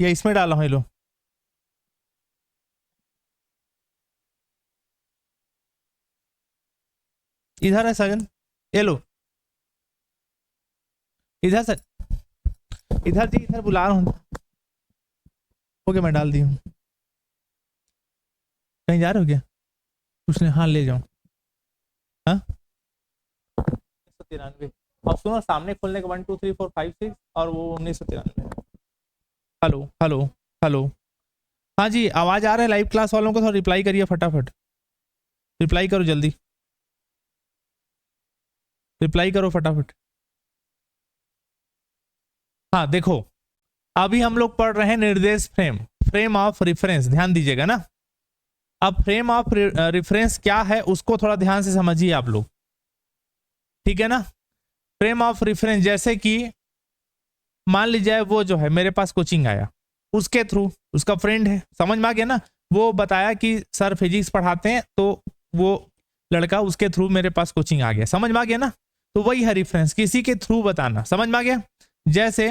या इसमें डाला हूं? ये लो, इधर है सजन, ये लो इधर से, इधर जी, इधर बुला रहा हूँ। ओके मैं डाल दी हूँ। कहीं जा रहे हो क्या? कुछ नहीं, हाँ ले जाओ। हाँ 1993। अब सुनो, सामने खोलने के 1 2 3 4 5 6 और वो 1993। हेलो हेलो हेलो, हाँ जी आवाज आ रहा है? लाइव क्लास वालों को थोड़ा रिप्लाई करिए फटाफट, रिप्लाई करो जल्दी, रिप्लाई करो फटाफट। हाँ देखो, अभी हम लोग पढ़ रहे हैं निर्देश फ्रेम, फ्रेम ऑफ रेफरेंस, ध्यान दीजिएगा ना। अब फ्रेम ऑफ रेफरेंस क्या है उसको थोड़ा ध्यान से समझिए आप लोग, ठीक है ना। फ्रेम ऑफ रेफरेंस जैसे कि मान लीजिए वो जो है मेरे पास कोचिंग आया, उसके थ्रू, उसका फ्रेंड है, समझ में आ गया ना, वो बताया कि सर फिजिक्स पढ़ाते हैं, तो वो लड़का उसके थ्रू मेरे पास कोचिंग आ गया, समझ में आ गया ना। तो वही है रेफरेंस, किसी के थ्रू बताना, समझ में आ गया। जैसे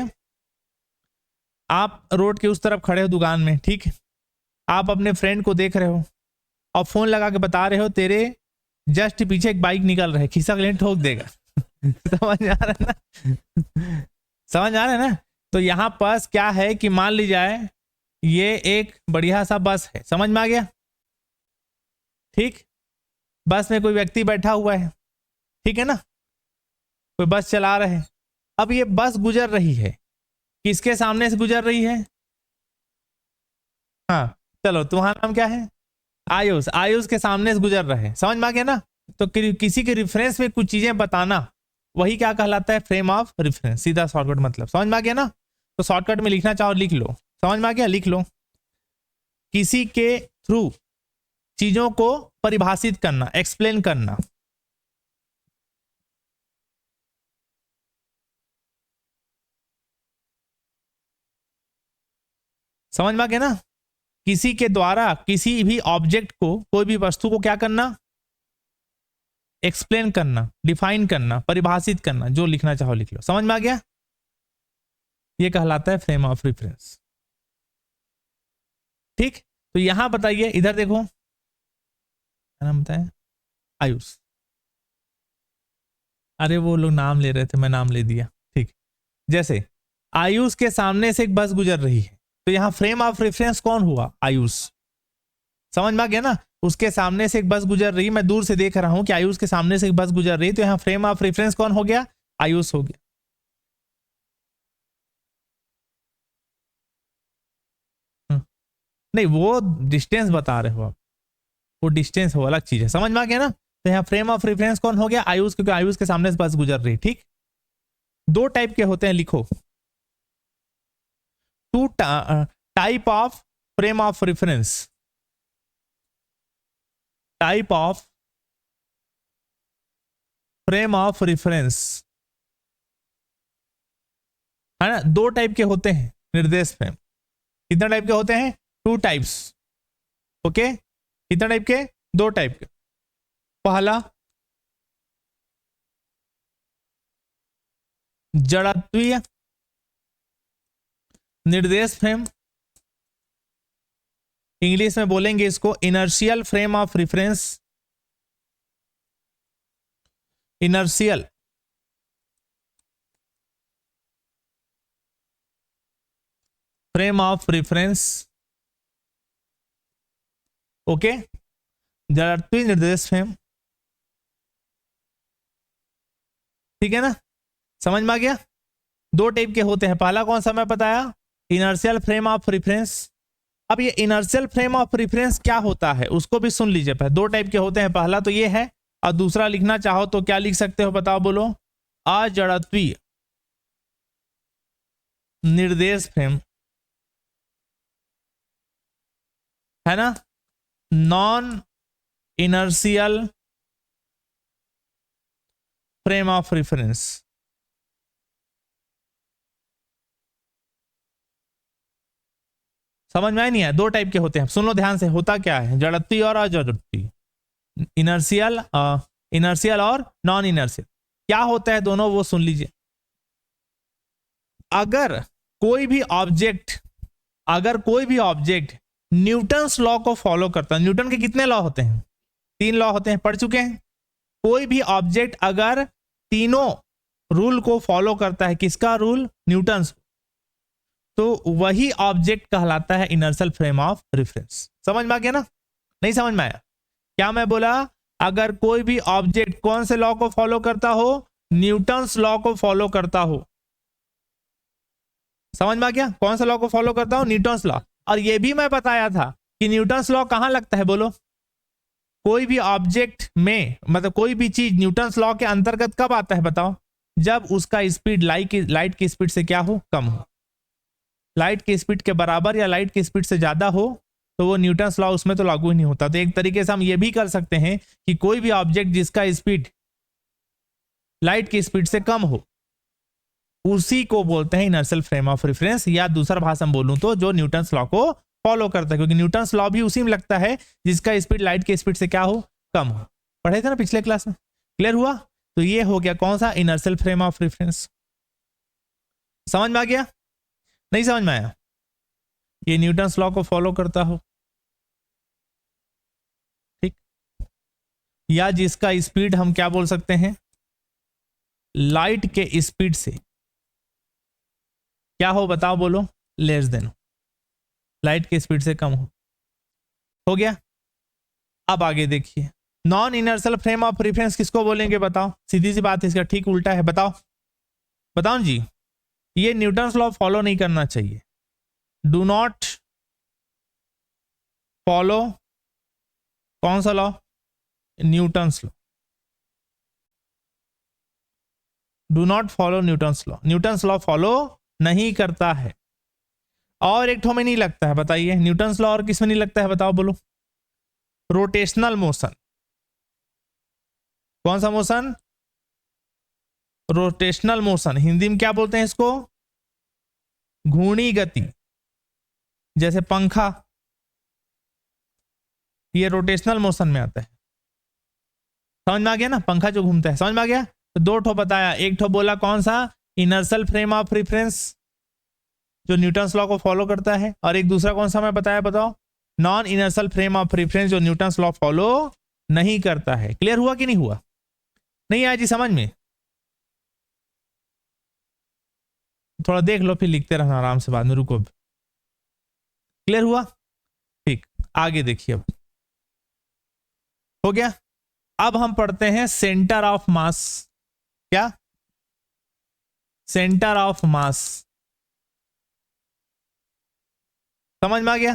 आप रोड के उस तरफ खड़े हो दुकान में, ठीक है, आप अपने फ्रेंड को देख रहे हो और फोन लगा के बता रहे हो तेरे जस्ट पीछे एक बाइक निकल रहा है, खिसक लें ठोक देगा। समझ आ रहा है ना, समझ आ रहा है ना। तो यहां पास क्या है कि मान ली जाए ये एक बढ़िया सा बस है, समझ में आ गया, ठीक, बस में कोई व्यक्ति बैठा हुआ है, ठीक है ना, कोई बस चला रहे हैं। अब ये बस गुजर रही है, किसके सामने से गुजर रही है? हाँ चलो, तुम्हारा नाम क्या है? आयुष, आयुष के सामने से गुजर रहे हैं, समझ में आ गया ना। तो किसी के रेफरेंस में कुछ चीजें बताना, वही क्या कहलाता है? फ्रेम ऑफ रेफरेंस, सीधा शॉर्टकट मतलब, समझ में आ गया ना। तो शॉर्टकट में लिखना चाहो लिख लो, समझ में आ गया, लिख लो। किसी के थ्रू चीजों को परिभाषित करना, एक्सप्लेन करना, समझ में आ गया ना। किसी के द्वारा किसी भी ऑब्जेक्ट को, कोई भी वस्तु को क्या करना? एक्सप्लेन करना, डिफाइन करना, परिभाषित करना, जो लिखना चाहो लिख लो, समझ में आ गया। ये कहलाता है फ्रेम ऑफ रेफरेंस, ठीक। तो यहां बताइए, इधर देखो, क्या नाम बताए? आयुष, अरे वो लोग नाम ले रहे थे, मैं नाम ले दिया, ठीक। जैसे आयुष के सामने से एक बस गुजर रही है, तो यहां फ्रेम ऑफ रेफरेंस कौन हुआ? आयुष, समझ में आ गया ना। उसके सामने से एक बस गुजर रही, मैं दूर से देख रहा हूं कि आयुष के सामने से एक बस गुजर रही, तो यहां फ्रेम ऑफ रेफरेंस कौन हो गया? आयुष हो गया। नहीं वो डिस्टेंस बता रहे हो आप, वो डिस्टेंस हो, अलग चीज है, समझ में आ गया ना। तो यहाँ फ्रेम ऑफ रेफरेंस कौन हो गया? आयुष, क्योंकि आयुष के सामने से बस गुजर रही, ठीक। दो टाइप के होते हैं, लिखो, two type of frame of reference, type of frame of reference, है ना। दो टाइप के होते हैं निर्देश फ्रेम। कितने टाइप के होते हैं? Two types, okay. कितने टाइप के? दो टाइप के। पहला जड़त्वीय निर्देश फ्रेम, इंग्लिश में बोलेंगे इसको inertial frame of reference, inertial frame of reference, okay. जड़त्वीय निर्देश फ्रेम, ठीक है ना, समझ में आ गया। दो टाइप के होते हैं, पहला कौन सा मैं बताया? Inertial frame of reference. अब ये इनर्शियल फ्रेम ऑफ रेफरेंस क्या होता है उसको भी सुन लीजिए। पहले दो टाइप के होते हैं, पहला तो ये है, और दूसरा लिखना चाहो तो क्या लिख सकते हो बताओ, बोलो। अजड़त्वीय निर्देश फ्रेम, है ना। Non inertial frame of reference, समझ में आया नहीं है? दो टाइप के होते हैं, सुन लो ध्यान से, होता क्या है? जड़त्वीय और अजड़त्वीय, इनर्शियल, इनर्शियल और नॉन इनर्शियल। क्या होता है दोनों, वो सुन लीजिए। अगर कोई भी ऑब्जेक्ट अगर कोई भी ऑब्जेक्ट न्यूटन्स लॉ को फॉलो करता है, न्यूटन के कितने लॉ होते हैं? 3 लॉ होते हैं, पढ़ चुके हैं। कोई भी ऑब्जेक्ट अगर तीनों रूल को फॉलो करता है, किसका रूल? न्यूटन्स, तो वही ऑब्जेक्ट कहलाता है इनर्शियल फ्रेम ऑफ रेफरेंस। समझ में आ गया ना? नहीं समझ में आया? क्या मैं बोला? अगर कोई भी ऑब्जेक्ट कौन से लॉ को फॉलो करता हो? न्यूटन्स लॉ को फॉलो करता हो। समझ में आ गया? कौन सा लॉ को फॉलो करता हो? Newton's law. और यह भी मैं बताया था कि न्यूटन्स लॉ कहां लगता है, बोलो? कोई भी ऑब्जेक्ट में, मतलब कोई भी चीज न्यूटन्स लॉ के अंतर्गत कब आता है बताओ? जब उसका स्पीड लाइट की स्पीड से क्या हो? कम हो। लाइट की स्पीड के बराबर या लाइट की स्पीड से ज्यादा हो तो वो न्यूटन्स लॉ उसमें तो लागू ही नहीं होता। तो एक तरीके से हम ये भी कर सकते हैं कि कोई भी ऑब्जेक्ट जिसका स्पीड लाइट की स्पीड से कम हो, उसी को बोलते हैं इनर्शियल फ्रेम ऑफ रेफरेंस, या दूसरा भाषा में बोलूं तो जो न्यूटन्स लॉ को फॉलो करता है, क्योंकि न्यूटन्स लॉ भी उसी में लगता है जिसका स्पीड लाइट की स्पीड से क्या हो? कम हो। पढ़े थे ना पिछले क्लास में? क्लियर हुआ? तो ये हो गया कौन सा? Inertial frame of reference. समझ में आ गया? नहीं समझ में आया? ये न्यूटन्स लॉ को फॉलो करता हो, ठीक, या जिसका स्पीड हम क्या बोल सकते हैं? लाइट के स्पीड से क्या हो बताओ, बोलो? लेस देन, लाइट के स्पीड से कम हो गया। अब आगे देखिए, non inertial frame of reference किसको बोलेंगे बताओ? सीधी सी बात है, इसका ठीक उल्टा है। बताओ बताओ जी। ये न्यूटन्स लॉ फॉलो नहीं करना चाहिए। डू नॉट फॉलो कौन सा law? Newton's law. Do not follow Newton's law. Newton's law follow नहीं करता है। और एक ठो में नहीं लगता है, बताइए न्यूटन्स लॉ और किस में नहीं लगता है बताओ, बोलो? Rotational motion. कौन सा मोशन? Rotational motion. हिंदी में क्या बोलते हैं इसको? घूर्णी गति। जैसे पंखा, ये रोटेशनल मोशन में आता है। समझ में आ गया ना? पंखा जो घूमता है, समझ में आ गया? तो 2 ठो बताया। एक ठो बोला कौन सा? इनर्शियल फ्रेम ऑफ रेफरेंस, जो न्यूटन्स लॉ को फॉलो करता है। और एक दूसरा कौन सा मैं बताया, बताओ? Non inertial frame of reference, जो न्यूटन्स लॉ फॉलो नहीं करता है। क्लियर हुआ कि नहीं हुआ? नहीं आया जी समझ में? थोड़ा देख लो, फिर लिखते रहना आराम से, बाद में रुको। क्लियर हुआ? ठीक, आगे देखिए। अब हो गया। अब हम पढ़ते हैं सेंटर ऑफ मास। क्या? Centre of mass. समझ में आ गया?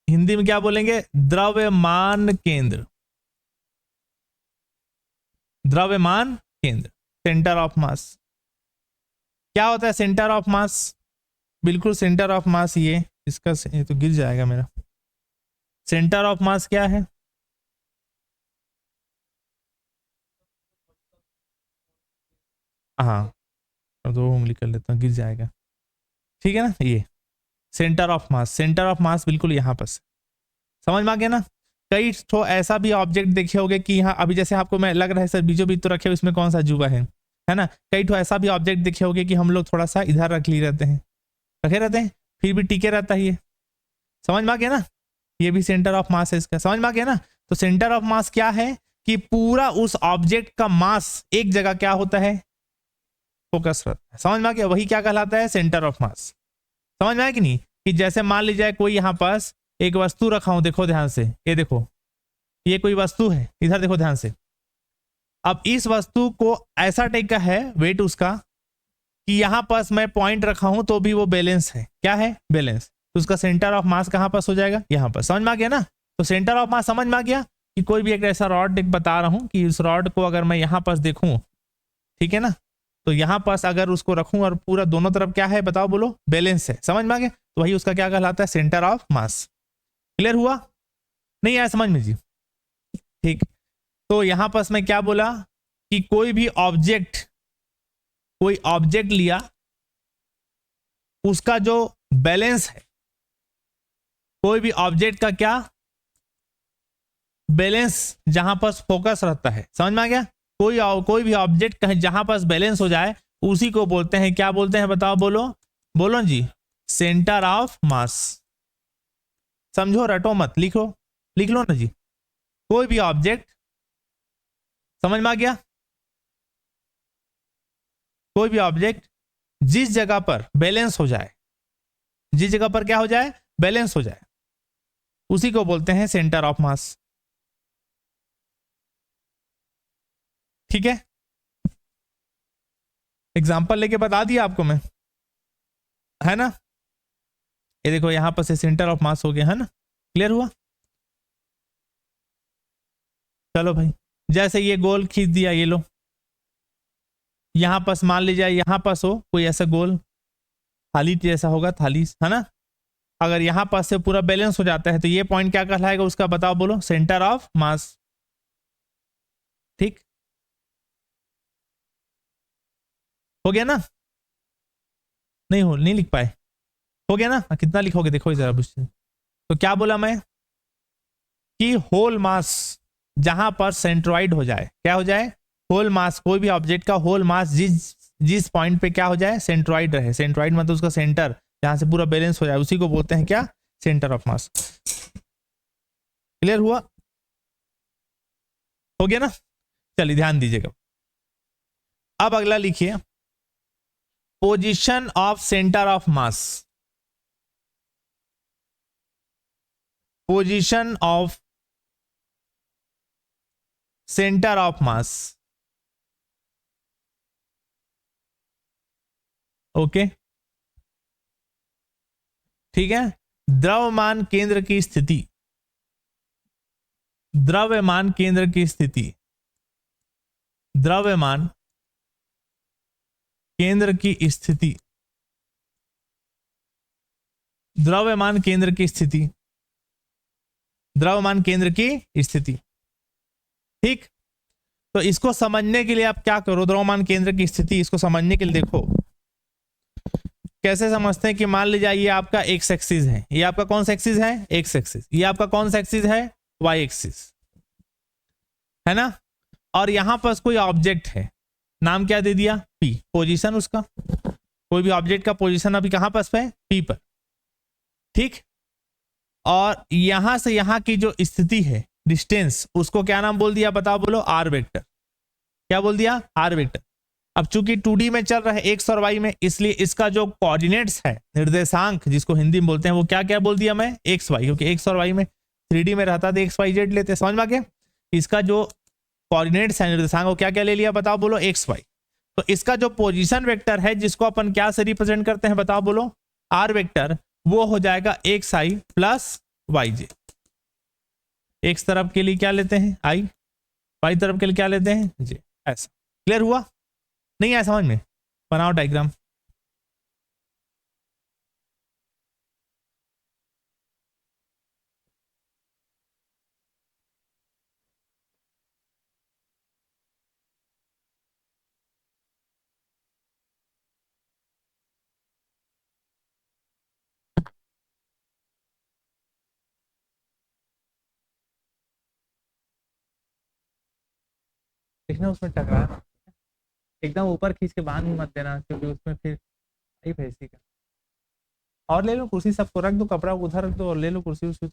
हिंदी में क्या बोलेंगे? द्रव्यमान केंद्र। द्रव्यमान केंद्र, सेंटर ऑफ मास। क्या होता है सेंटर ऑफ मास? बिल्कुल सेंटर ऑफ मास ये तो गिर जाएगा मेरा। सेंटर ऑफ मास क्या है? हाँ, 2 उंगली कर लेता हूँ, गिर जाएगा। ठीक है ना? ये centre of mass. Centre of मास बिल्कुल यहां पर। समझ में आ गया ना? कई तो ऐसा भी ऑब्जेक्ट देखे होंगे कि यहाँ अभी जैसे आपको मैं लग रहा है सर बीचों बीच तो रखे, इसमें कौन सा अजूबा है ना? कई तो ऐसा भी ऑब्जेक्ट देखे होंगे कि हम लोग थोड़ा सा इधर रख लिए रहते हैं, रखे रहते हैं, फिर भी टिके रहता है ये। समझ में आ गया ना? ये भी सेंटर ऑफ मास है इसका। समझ में आ गया ना? तो सेंटर ऑफ मास क्या है कि पूरा उस ऑब्जेक्ट का मास एक जगह क्या होता है? फोकस रहता है। समझ में आ गया? वही क्या कहलाता है? Centre of mass. समझ में आया कि नहीं? कि जैसे मान लीजिए कोई यहाँ पास एक वस्तु रखा हूं, देखो ध्यान से, ये देखो, ये कोई वस्तु है, इधर देखो ध्यान से। अब इस वस्तु को ऐसा टाइप का है वेट उसका कि यहां पास मैं पॉइंट रखा हूं तो भी वो बैलेंस है। क्या है? बैलेंस। तो उसका सेंटर ऑफ मास कहां पास हो जाएगा? यहां पर। समझ में आ गया ना? तो सेंटर ऑफ मास समझ में आ गया कि कोई भी एक ऐसा रॉड बता रहा हूं कि उस रॉड को अगर मैं यहां पास देखूं, ठीक है ना, तो यहां पास अगर उसको रखूं और पूरा दोनों तरफ क्या है बताओ, बोलो? बैलेंस है। समझ में आ गया? तो वही उसका क्या कहलाता है? Centre of mass. क्लियर हुआ? नहीं आया समझ में जी? ठीक। तो यहां पास मैं क्या बोला कि कोई भी ऑब्जेक्ट लिया, उसका जो बैलेंस है, कोई भी ऑब्जेक्ट का क्या बैलेंस जहां पास फोकस रहता है। समझ में आ गया? कोई भी ऑब्जेक्ट कहीं जहां पास बैलेंस हो जाए उसी को बोलते हैं, क्या बोलते हैं बताओ, बोलो बोलो जी? सेंटर ऑफ मास। समझो, रटो मत, लिखो, लिख लो ना जी। कोई भी ऑब्जेक्ट, समझ में आ गया? कोई भी ऑब्जेक्ट जिस जगह पर बैलेंस हो जाए, जिस जगह पर क्या हो जाए, बैलेंस हो जाए, उसी को बोलते हैं सेंटर ऑफ मास। ठीक है, एग्जांपल लेके बता दिया आपको मैं, है ना? ये देखो यहां पर से सेंटर ऑफ मास हो गया, है ना? क्लियर हुआ? चलो भाई, जैसे ये गोल खींच दिया, ये लो, यहां पास मान लीजिए, यहां पास हो कोई ऐसा गोल, थाली जैसा होगा, थाली, है ना? अगर यहां पास से पूरा बैलेंस हो जाता है तो ये पॉइंट क्या कहलाएगा उसका, बताओ, बोलो, सेंटर ऑफ मास। ठीक, हो गया ना? नहीं लिख पाए, हो गया ना? कितना लिखोगे देखो जरा, तो क्या बोला मैं कि होल मास जहां पर सेंट्रॉइड हो जाए, क्या हो जाए, होल मास, कोई भी ऑब्जेक्ट का होल मास जिस जिस पॉइंट पे क्या हो जाए, सेंट्रॉइड रहे। सेंट्रॉइड मतलब उसका सेंटर जहां से पूरा बैलेंस हो जाए, उसी को बोलते हैं क्या, सेंटर ऑफ मास। क्लियर हुआ? हो गया ना? चलिए ध्यान दीजिएगा। अब अगला लिखिए, position of centre of mass. Position of centre of mass. Okay, ठीक है। द्रव्यमान केंद्र की स्थिति, द्रव्यमान केंद्र की स्थिति, द्रव्यमान केंद्र की स्थिति, द्रव्यमान केंद्र की स्थिति, द्रव्यमान केंद्र की स्थिति। ठीक, तो इसको समझने के लिए आप क्या करो, द्रव्यमान केंद्र की स्थिति, इसको समझने के लिए देखो कैसे समझते हैं कि मान लीजिए ये आपका एक्स एक्सिस है, ये आपका कौन सा एक्सिस है, एक्स एक्सिस, ये आपका कौन सा एक्सिस है, वाई एक्सिस, है ना? और यहां पर कोई ऑब्जेक्ट है, नाम क्या दे दिया, पी, पोजीशन उसका, कोई भी ऑब्जेक्ट का पोजीशन अभी कहां पर है, पी पर। ठीक, और यहां से यहां की जो स्थिति है, डिस्टेंस, उसको क्या नाम बोल दिया, बताओ, बोलो, आर वेक्टर। क्या बोल दिया, आर वेक्टर। अब चूंकि 2D में चल रहा है, एक्स और वाई में, इसलिए इसका जो कोऑर्डिनेट्स है, निर्देशांक जिसको हिंदी में बोलते हैं, वो क्या क्या बोल दिया मैं, एक्स वाई, क्योंकि एक्स और वाई में 3D में रहता तो एक्स वाई जेड लेते, समझ में आ गया? इसका जो कोऑर्डिनेट्स है, निर्देशांक, वो क्या क्या ले लिया, बताओ, बोलो, एक्स वाई। तो इसका जो पोजीशन वेक्टर है, जिसको अपन क्या से रिप्रेजेंट करते हैं, बताओ, बोलो, आर वेक्टर, वो हो जाएगा एक्स आई प्लस वाई जे। एक्स तरफ के लिए क्या लेते हैं, आई, वाई तरफ के लिए क्या लेते हैं, जे। ऐसा क्लियर हुआ? नहीं आया समझ में? बनाओ डायग्राम। देखना उसमें टकराना, एकदम ऊपर खींच के बांध मत देना, क्योंकि उसमें फिर आई भैंसी का। और ले लो कुर्सी, सबको रख दो, कपड़ा उधर रख दो और ले लो कुर्सी उसी।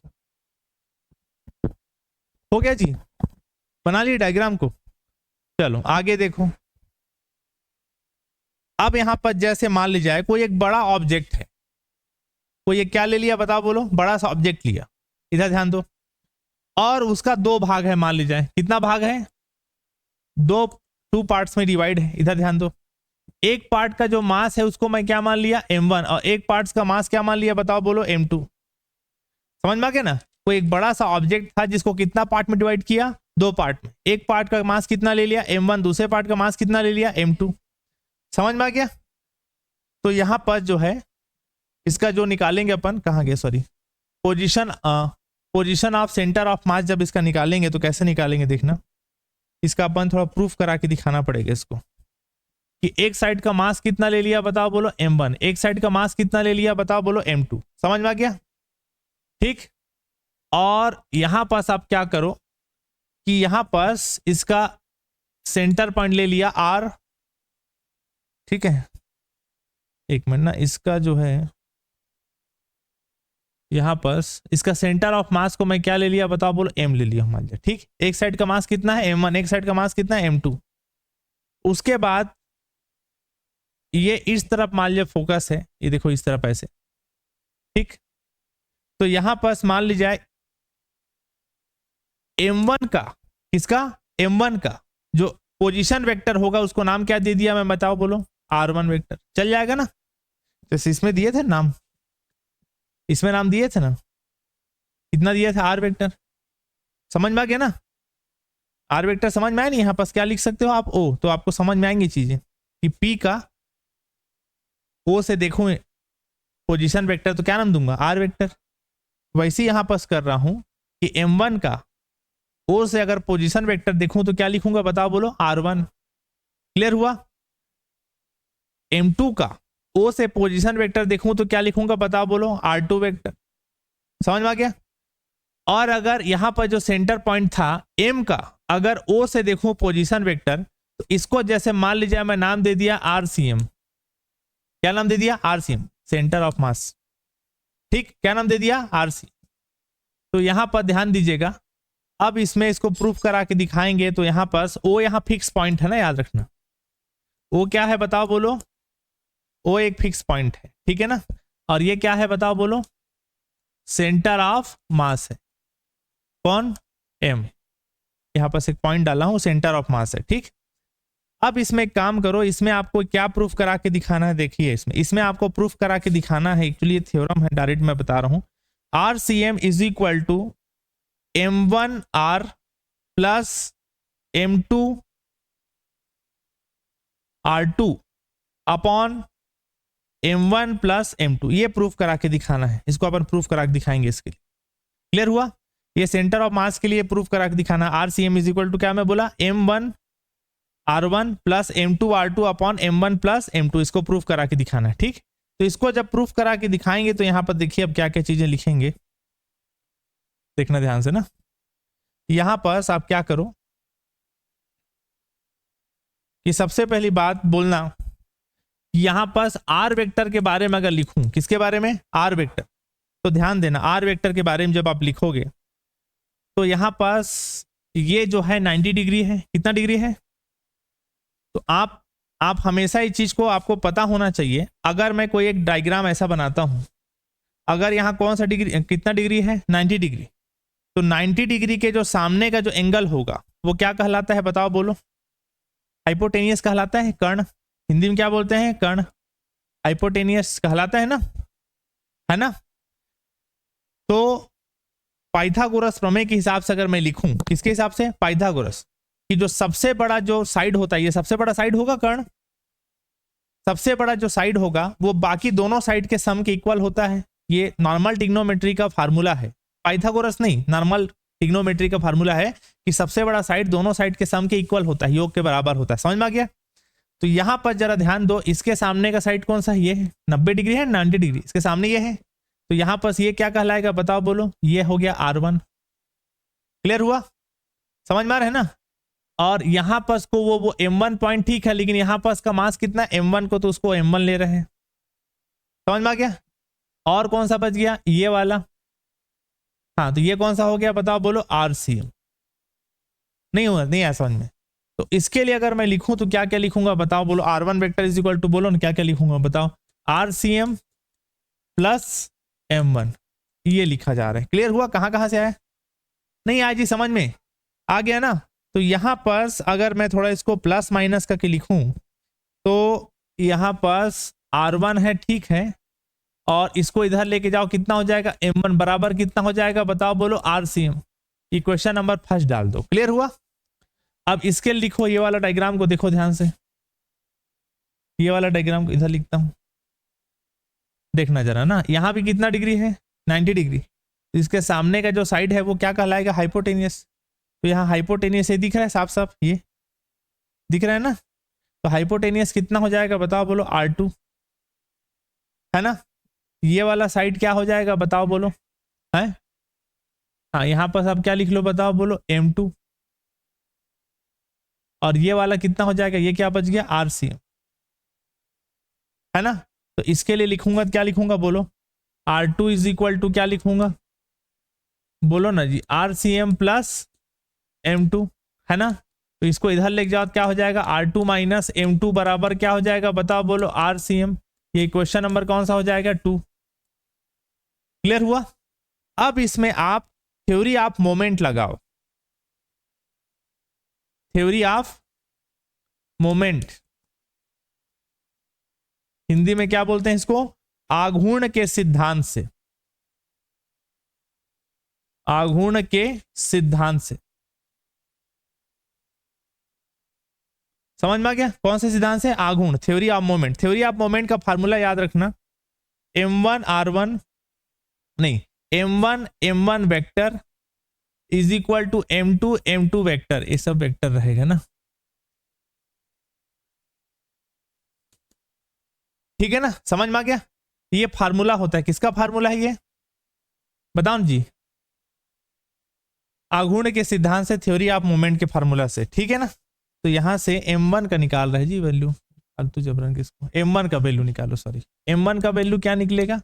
हो गया जी, बना लिए डायग्राम को। चलो आगे देखो। अब यहां पर जैसे मान ली जाए कोई एक बड़ा ऑब्जेक्ट है, कोई एक क्या ले लिया, बताओ, बोलो, बड़ा सा ऑब्जेक्ट लिया, इधर ध्यान दो, और उसका दो भाग है, मान ली जाए, कितना भाग है, दो, 2 पार्ट्स में डिवाइड है, इधर ध्यान दो। एक पार्ट का जो मास है उसको मैं क्या मान लिया, m1, और एक पार्ट का मास क्या मान लिया, बताओ, बोलो, m2। समझ में आ गया ना? कोई एक बड़ा सा ऑब्जेक्ट था जिसको कितना पार्ट में डिवाइड किया, 2 पार्ट में, एक पार्ट का मास कितना ले लिया, m1, दूसरे पार्ट का मास कितना ले लिया, m2। समझ में आ गया? तो यहां पर जो है इसका जो निकालेंगे अपन, कहां गया, sorry, position of centre of मास, जब इसका निकालेंगे तो कैसे निकालेंगे देखना, इसका अपन थोड़ा प्रूफ करा के दिखाना पड़ेगा इसको, कि एक साइड का मास कितना ले लिया, बताओ, बोलो, m1, एक साइड का मास कितना ले लिया, बताओ, बोलो, m2। समझ में आ गया? ठीक, और यहां पास आप क्या करो कि यहां पास इसका सेंटर पॉइंट ले लिया r, ठीक है, एक मिनट ना, इसका जो है यहाँ पर इसका सेंटर ऑफ मास को मैं क्या ले लिया बताओ बोलो, m ले लिया मान लिया। ठीक, एक साइड का मास कितना है m1, एक साइड का मास कितना है m2। उसके बाद ये इस तरफ मान लिया फोकस है, ये देखो इस तरफ ऐसे। ठीक, तो यहां पर मान लीजिए m1 का, किसका, m1 का जो पोजीशन वेक्टर होगा उसको नाम क्या दे दिया मैं बताओ बोलो, r1 वेक्टर। चल जाएगा ना, जैसे इसमें दिए थे नाम, इसमें नाम दिए थे ना, कितना दिया था r वेक्टर, समझ में आ गया ना। r वेक्टर समझ में आया नहीं, यहां पास क्या लिख सकते हो आप o, तो आपको समझ में आएंगी चीजें कि p का o से देखूं पोजीशन वेक्टर तो क्या नाम दूंगा, r वेक्टर। वैसे यहां पास कर रहा हूं कि m1 का o से अगर पोजीशन वेक्टर देखूं तो क्या लिखूंगा बताओ बोलो, r1। क्लियर हुआ। m2 का o से पोजीशन वेक्टर देखूं तो क्या लिखूंगा बताओ बोलो, r2 वेक्टर। समझ में आ गया। और अगर यहां पर जो सेंटर पॉइंट था m का, अगर o से देखूं पोजीशन वेक्टर तो इसको जैसे मान लीजिए मैं नाम दे दिया RCM। क्या नाम दे दिया, RCM, सेंटर ऑफ मास। ठीक, क्या नाम दे दिया, RC। तो यहां पर ध्यान दीजिएगा, अब इसमें इसको प्रूफ करा के दिखाएंगे। तो यहां पर ओ, यहां फिक्स पॉइंट है ना, याद रखना। ओ क्या है बताओ बोलो, ओ एक फिक्स पॉइंट है, ठीक है ना। और ये क्या है बताओ बोलो, सेंटर ऑफ मास है। कौन, एम। यहां पर एक पॉइंट डाला हूं, सेंटर ऑफ मास है। ठीक, अब इसमें एक काम करो, इसमें आपको क्या प्रूफ करा के दिखाना है, देखिए इसमें आपको प्रूफ करा के दिखाना है, एक्चुअली थ्योरम है, डायरेक्ट मैं बता रहा हूं। RCM is equal to M1R plus M2R2 upon M1 plus M2। ये प्रूफ करा के दिखाना है, इसको अपन प्रूफ करा के दिखाएंगे इसके लिए। क्लियर हुआ। ये सेंटर ऑफ मास के लिए प्रूफ करा के दिखाना। RCM इज इक्वल टू क्या मैं बोला, M1R1 plus M2R2 upon M1 plus M2। इसको प्रूफ करा के दिखाना है। ठीक, तो इसको जब प्रूफ करा के दिखाएंगे तो यहां पर देखिए अब क्या क्या चीजें लिखेंगे, देखना ध्यान से ना। यहां पर आप क्या करो कि सबसे पहली बात बोलना, यहां पर आर वेक्टर के बारे में अगर लिखूं, किसके बारे में, आर वेक्टर, तो ध्यान देना आर वेक्टर के बारे में जब आप लिखोगे तो यहां पास ये जो है 90 डिग्री है। कितना डिग्री है, तो आप हमेशा इस चीज को आपको पता होना चाहिए। अगर मैं कोई एक डायग्राम ऐसा बनाता हूं, अगर यहां कौन सा डिग्री, कितना डिग्री है, 90 डिग्री, तो 90 डिग्री के जो सामने का जो एंगल होगा वो क्या कहलाता है बताओ बोलो, हाइपोटेनियस कहलाता है, कर्ण। हिंदी में क्या बोलते हैं, कर्ण। हाइपोटेनियस कहलाता है ना। तो पाइथागोरस प्रमेय के हिसाब से अगर मैं लिखूं, किसके हिसाब से, पाइथागोरस, कि जो सबसे बड़ा जो साइड होता है, ये सबसे बड़ा साइड होगा कर्ण, सबसे बड़ा जो साइड होगा वो बाकी दोनों साइड के सम के इक्वल होता है। ये नॉर्मल ट्रिग्नोमेट्री का फार्मूला है, पाइथागोरस नहीं, नॉर्मल ट्रिग्नोमेट्री का फार्मूला है कि सबसे बड़ा साइड दोनों साइड के सम के इक्वल होता है, योग के बराबर होता है। समझ में आ गया। तो यहां पर जरा ध्यान दो, इसके सामने का साइड कौन सा है, ये है 90 डिग्री है, 90 डिग्री इसके सामने ये है, तो यहां पर ये क्या कहलाएगा बताओ बोलो, ये हो गया R1। क्लियर हुआ, समझ में आ रहा है ना। और यहां पर को वो M1 पॉइंट ठीक है, लेकिन यहां पर का मास कितना M1 को, तो उसको M1 ले रहे हैं। समझ में आ गया। और कौन सा बच गया, ये वाला, हाँ, तो ये कौन सा हो गया बताओ बोलो, RCM। नहीं हुआ, नहीं आया समझ में। तो इसके लिए अगर मैं लिखूं तो क्या क्या लिखूंगा बताओ बोलो, R1 vector is equal to, बोलो ना क्या क्या लिखूंगा बताओ, RCM प्लस M1, ये लिखा जा रहा है। क्लियर हुआ, कहां से आया, नहीं आया जी, समझ में आ गया ना। तो यहां पर अगर मैं थोड़ा इसको प्लस माइनस करके लिखूं तो यहां पर R1 है, ठीक है, और इसको इधर लेके जाओ, कितना हो जाएगा, M1 बराबर कितना हो जाएगा बताओ बोलो, RCM। इक्वेशन नंबर फर्स्ट डाल दो। क्लियर हुआ। अब इसके लिखो, ये वाला डायग्राम को देखो ध्यान से, ये वाला डायग्राम को इधर लिखता हूं, देखना जरा ना। यहां भी कितना डिग्री है, 90 डिग्री, इसके सामने का जो साइड है वो क्या कहलाएगा, हाइपोटेनियस। तो यहाँ हाइपोटेनियस ये दिख रहा है साफ साफ, ये दिख रहा है ना। तो हाइपोटेनियस कितना हो जाएगा बताओ बोलो, R2 है ना। ये वाला साइड क्या हो जाएगा बताओ बोलो, है, हाँ, यहां पर आप क्या लिख लो बताओ बोलो, M2। और ये वाला कितना हो जाएगा, ये क्या बच गया, RCM, है ना। तो इसके लिए लिखूंगा, क्या लिखूंगा बोलो, R2 इज इक्वल टू क्या लिखूंगा, बोलो ना जी, RCM प्लस M2, है ना। तो इसको इधर लेके जाओ क्या हो जाएगा, R2 माइनस M2 बराबर क्या हो जाएगा बताओ, बोलो RCM। ये क्वेश्चन नंबर कौन सा हो जाएगा, 2। क्लियर हुआ। अब इसमें आप थ्योरी ऑफ मोमेंट लगाओ, थ्योरी ऑफ मोमेंट, हिंदी में क्या बोलते हैं इसको, आघूर्ण के सिद्धांत से, आघूर्ण के सिद्धांत से। समझ में आ गया, कौन से सिद्धांत से, आघूर्ण, theory of moment. Theory of moment का फार्मूला याद रखना, M1 M1 vector is equal to M2 vector, ये सब वेक्टर रहेगा ना, ठीक है ना, समझ में आ गया। ये फार्मूला होता है, किसका फार्मूला है ये बताओ जी, आघूर्ण के सिद्धांत से, थ्योरी ऑफ मोमेंट के फार्मूला से, ठीक है ना। तो यहां से M1 का निकाल रहे जी वैल्यू, फालतू जबरन किसको, M1 का वैल्यू निकालो, सॉरी M1 का वैल्यू क्या निकलेगा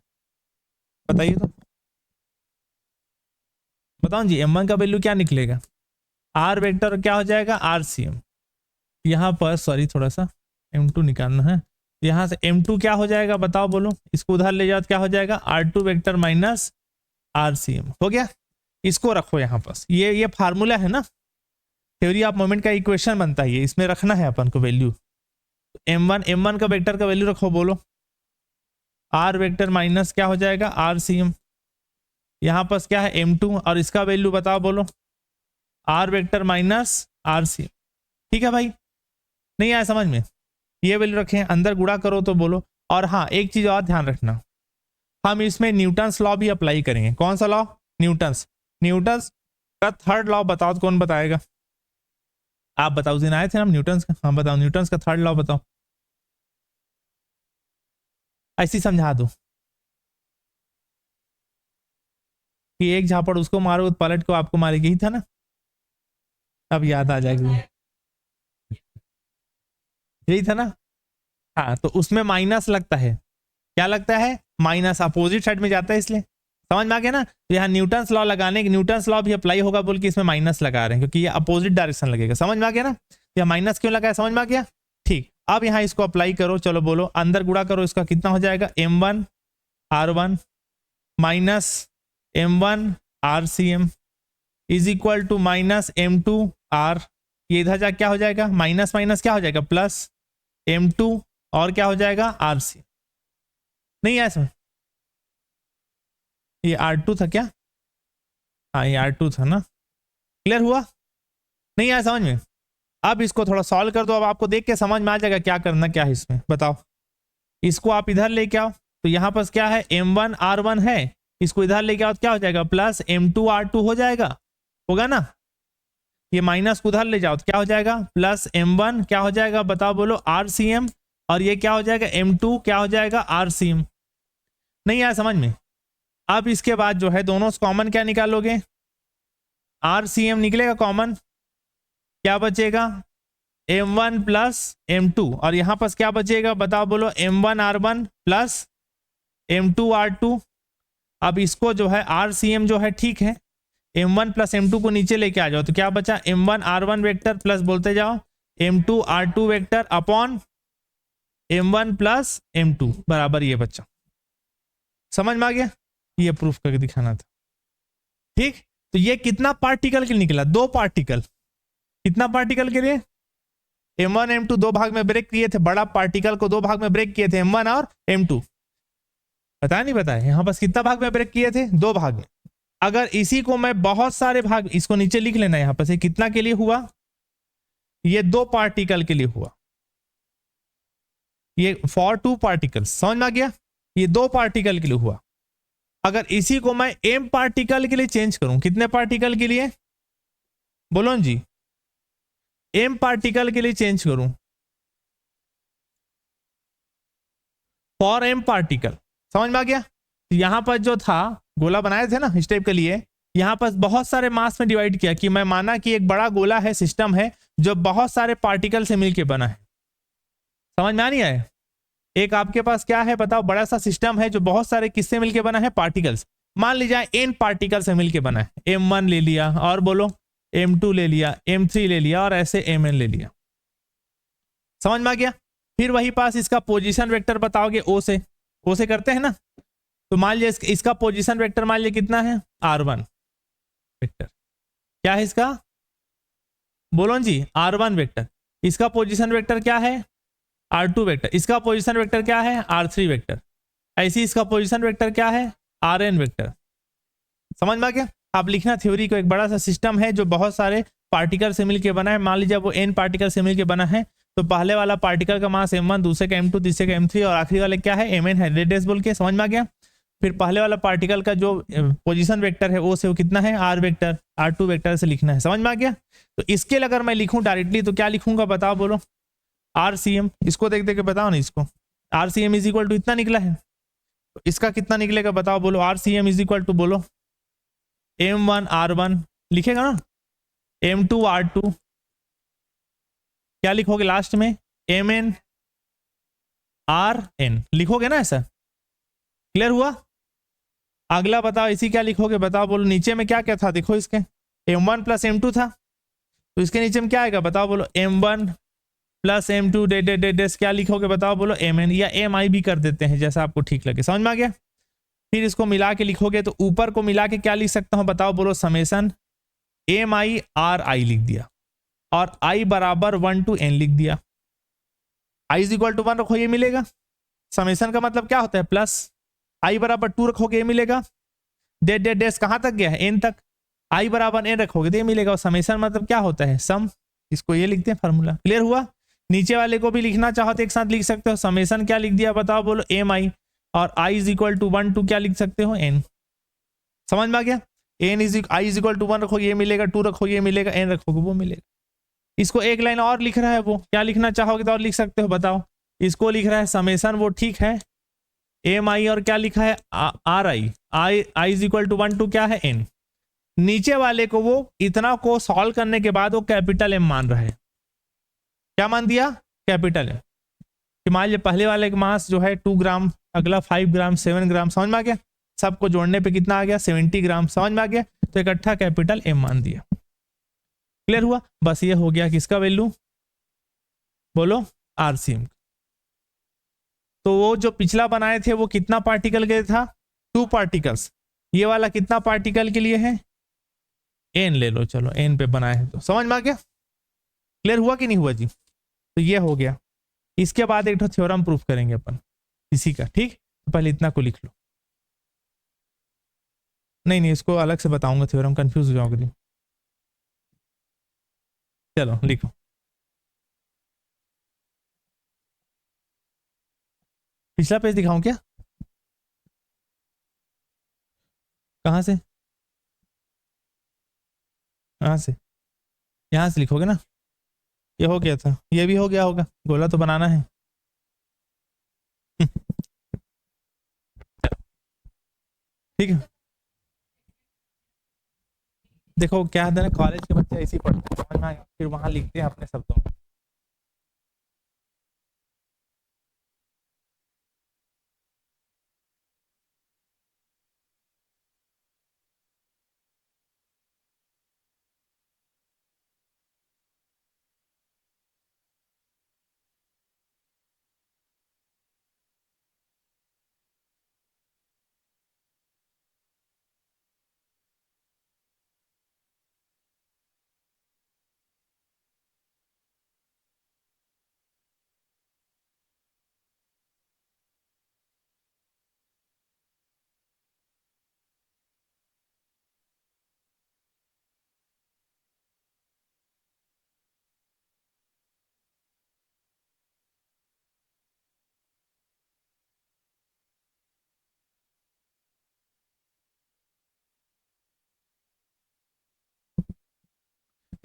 बताइए तो, बताओ जी M1 का वैल्यू क्या निकलेगा, R वेक्टर क्या हो जाएगा RCM, यहां पर सॉरी थोड़ा सा M2 निकालना है, यहां से M2 क्या हो जाएगा बताओ, बोलो, इसको उधर ले जाओ क्या हो जाएगा, R2 वेक्टर माइनस RCM, हो गया। इसको रखो यहां पास, ये फार्मूला है ना, थ्योरी ऑफ मोमेंट का इक्वेशन बनता है, इसमें रखना है अपन को वैल्यू। M1 का वेक्टर का वैल्यू रखो, बोलो R वेक्टर माइनस क्या हो जाएगा RCM, यहां पास क्या है M2 और इसका वैल्यू बताओ, बोलो R वेक्टर माइनस RCM, ठीक है भाई, नहीं आया समझ में, ये वैल्यू रखें, अंदर गुणा करो तो बोलो। और हाँ एक चीज और ध्यान रखना, हम इसमें न्यूटन्स लॉ भी अप्लाई करेंगे, कौन सा लॉ, न्यूटन्स का थर्ड लॉ बताओ, तो कौन बताएगा, आप बताओ, दिन आए थे ना न्यूटन्स का, हाँ बताओ न्यूटन्स का थर्ड लॉ बताओ, ऐसी समझा दो कि एक झापड़ उसको मारो पलट को आपको मारेगी, ही था ना, अब याद आ जाएगी, यही था ना। हाँ तो उसमें माइनस लगता है, क्या लगता है, माइनस, अपोजिट साइड में जाता है, इसलिए समझ में आ गया ना। तो यहाँ न्यूटन्स लॉ लगाने, न्यूटन्स लॉ भी अप्लाई होगा बोल के इसमें माइनस लगा रहे हैं, क्योंकि ये अपोजिट डायरेक्शन लगेगा, समझ में आ गया ना, यह माइनस क्यों लगाया, समझ में आ गया, ठीक। अब यहाँ इसको अप्लाई करो, चलो बोलो, अंदर गुणा करो, इसका कितना हो जाएगा, M1 R1 minus M1 RCM is equal to minus M2 R, ये इधर जा क्या हो जाएगा, माइनस माइनस क्या हो जाएगा प्लस M2 और क्या हो जाएगा RC, नहीं है समझ, ये R2 था क्या, हाँ ये R2 था ना, क्लियर हुआ, नहीं आया समझ में। अब इसको थोड़ा सॉल्व कर दो, अब आपको देख के समझ में आ जाएगा क्या करना क्या है इसमें, बताओ। इसको आप इधर लेके आओ, तो यहां पर क्या है M1 R1 है, इसको इधर लेके आओ तो क्या हो जाएगा, प्लस M2 R2 हो जाएगा, होगा ना। ये माइनस को उधर ले जाओ तो क्या हो जाएगा, प्लस M1 क्या हो जाएगा बताओ, बोलो RCM, और ये क्या हो जाएगा M2 क्या हो जाएगा RCM, नहीं आया समझ में। अब इसके बाद जो है दोनों कॉमन क्या निकालोगे, RCM निकलेगा कॉमन, क्या बचेगा M1 प्लस M2, और यहां पर क्या बचेगा बताओ, बोलो M1 R1 plus M2 R2। अब इसको जो है RCM जो है ठीक है, M1 प्लस M2 को नीचे लेके आ जाओ, तो क्या बचा M1 R1 वेक्टर प्लस बोलते जाओ M2 R2 vector upon M1 plus M2 बराबर ये बच्चा, समझ में आ गया, ये प्रूफ करके दिखाना था, ठीक। तो ये कितना पार्टिकल के निकला, 2 पार्टिकल, कितना पार्टिकल के लिए, M1 M2 दो भाग में ब्रेक किए थे, बड़ा पार्टिकल को 2 भाग में ब्रेक किए थे M1 और M2, पता नहीं बताया यहां पर कितना भाग में ब्रेक किए थे, 2 भाग में। अगर इसी को मैं बहुत सारे भाग, इसको नीचे लिख लेना यहां पर से, कितना के लिए हुआ, ये 2 पार्टिकल के लिए हुआ, ये फॉर 2 पार्टिकल, समझ में आ गया, ये 2 पार्टिकल के लिए हुआ। अगर इसी को मैं m पार्टिकल के लिए चेंज करूं, कितने पार्टिकल के लिए बोलो जी, m पार्टिकल के लिए चेंज करूं, फॉर m पार्टिकल, समझ में आ गया। यहां पर जो था गोला बनाए थे ना स्टेप के लिए, यहां पर बहुत सारे मास में डिवाइड किया, कि मैं माना कि एक बड़ा गोला है, सिस्टम है जो बहुत सारे पार्टिकल से मिलकर बना है, समझ में आ नहीं आया। एक आपके पास क्या है बताओ, बड़ा सा सिस्टम है जो बहुत सारे किससे मिलके बना है, पार्टिकल्स। मान लीजिए एन पार्टिकल से मिलके बना है, M1 ले लिया और बोलो M2 ले लिया, M3 ले लिया और ऐसे Mn ले लिया। समझ में आ गया? फिर वही पास इसका पोजीशन वेक्टर बताओगे ओ से करते हैं ना। तो मान लीजिए इसका पोजीशन वेक्टर मान लीजिए कितना है, R1 वेक्टर। क्या है इसका, बोलो जी, R1 वेक्टर। इसका पोजीशन वेक्टर क्या है, R2 वेक्टर। इसका पोजीशन वेक्टर क्या है, R3 वेक्टर। ऐसी इसका पोजीशन वेक्टर क्या है, Rn वेक्टर। समझ में आ गया? आप लिखना थ्योरी को, एक बड़ा सा सिस्टम है जो बहुत सारे पार्टिकल से मिलकर बना है। मान लीजिए वो n पार्टिकल से मिलकर बना है, तो पहले वाला पार्टिकल का मास M1, दूसरे का M2, तीसरे का M3 और आखिरी वाले क्या है, Mn है, रेडियस बोल के। समझ में आ गया? फिर पहले वाला पार्टिकल का जो पोजीशन वेक्टर है वो से वो कितना है, R वेक्टर, R2 वेक्टर से लिखना है। समझ में आ गया? तो इसके लिए अगर मैं लिखूं डायरेक्टली तो क्या लिखूंगा बताओ, बोलो RCM। इसको देख देख के बताओ ना, इसको RCM इज इक्वल टू इतना निकला है, तो इसका कितना निकलेगा बताओ, बोलो RCM इज इक्वल टू बोलो M1 R1 लिखेगा ना, M2 R2, क्या लिखोगे लास्ट में, Mn Rn लिखोगे ना, ऐसा क्लियर हुआ? अगला बताओ इसी क्या लिखोगे बताओ, बोलो नीचे में क्या क्या था, देखो इसके M1 प्लस M2 था, तो इसके नीचे में क्या आएगा बताओ, बोलो M1 प्लस M2 डेस क्या लिखोगे बताओ, बोलो Mn, या Mi भी कर देते हैं जैसा आपको ठीक लगे। समझ में आ गया? फिर इसको मिला के लिखोगे तो ऊपर को मिला के क्या लिख सकता हूं बताओ, बोलो समेसन Mi Ri लिख दिया और i बराबर 1 to n लिख दिया। i इज इक्वल टू 1 रखो, ये मिलेगा। समेसन का मतलब क्या होता है, प्लस i बराबर 2 रखोगे ये मिलेगा। डेस कहां तक गया है, n तक, i बराबर n रखोगे तो ये मिलेगा। और समेसन मतलब क्या होता है, सम। इसको ये लिखते हैं फार्मूला। क्लियर हुआ? नीचे वाले को भी लिखना चाहो तो एक साथ लिख सकते हो, समेसन क्या लिख दिया बताओ, बोलो Mi और i is equal to 1 to क्या लिख सकते हो, n। समझ में आ गया? i इज इक्वल टू 1 रखोगे ये मिलेगा, 2 रखोगे ये मिलेगा, n रखोगे वो मिलेगा। इसको एक लाइन और लिख रहा है, वो क्या लिखना चाहोगे तो और लिख सकते हो बताओ। इसको लिख रहा है समेसन, वो ठीक है, Mi और क्या लिखा है, i is equal to 1 to क्या है, n। नीचे वाले को वो इतना को सॉल्व करने के बाद वो कैपिटल M मान रहा है। क्या मान दिया, कैपिटल M। कि मान लीजिए पहले वाले का मास जो है 2 ग्राम, अगला 5 ग्राम, 7 ग्राम। समझ में आ गया? सबको जोड़ने पे कितना आ गया, 70 ग्राम। समझ में आ गया? तो इकट्ठा कैपिटल M मान दिया। क्लियर हुआ? बस ये हो गया किसका वैल्यू, बोलो RCM। तो वो जो पिछला बनाए थे वो कितना पार्टिकल के था, 2 पार्टिकल्स। ये वाला कितना पार्टिकल के लिए है, n ले लो, चलो n पे बनाए हैं। तो समझ में आ गया? क्लियर हुआ कि नहीं हुआ जी? तो ये हो गया। इसके बाद एक थ्योरम प्रूफ करेंगे अपन इसी का, ठीक? तो पहले इतना को लिख लो। नहीं इसको अलग से बताऊंगा थ्योरम, कंफ्यूज हो जाओगे। चलो लिखो। पिछला पेज दिखाऊं क्या, कहां से, कहां से, यहां से लिखोगे ना। ये हो गया था, ये भी हो गया होगा, गोला तो बनाना है। ठीक है, देखो क्या है ना, कॉलेज के बच्चे ऐसे ही पढ़ते हैं, समझ में आ गया? फिर वहां लिखते हैं अपने शब्दों में।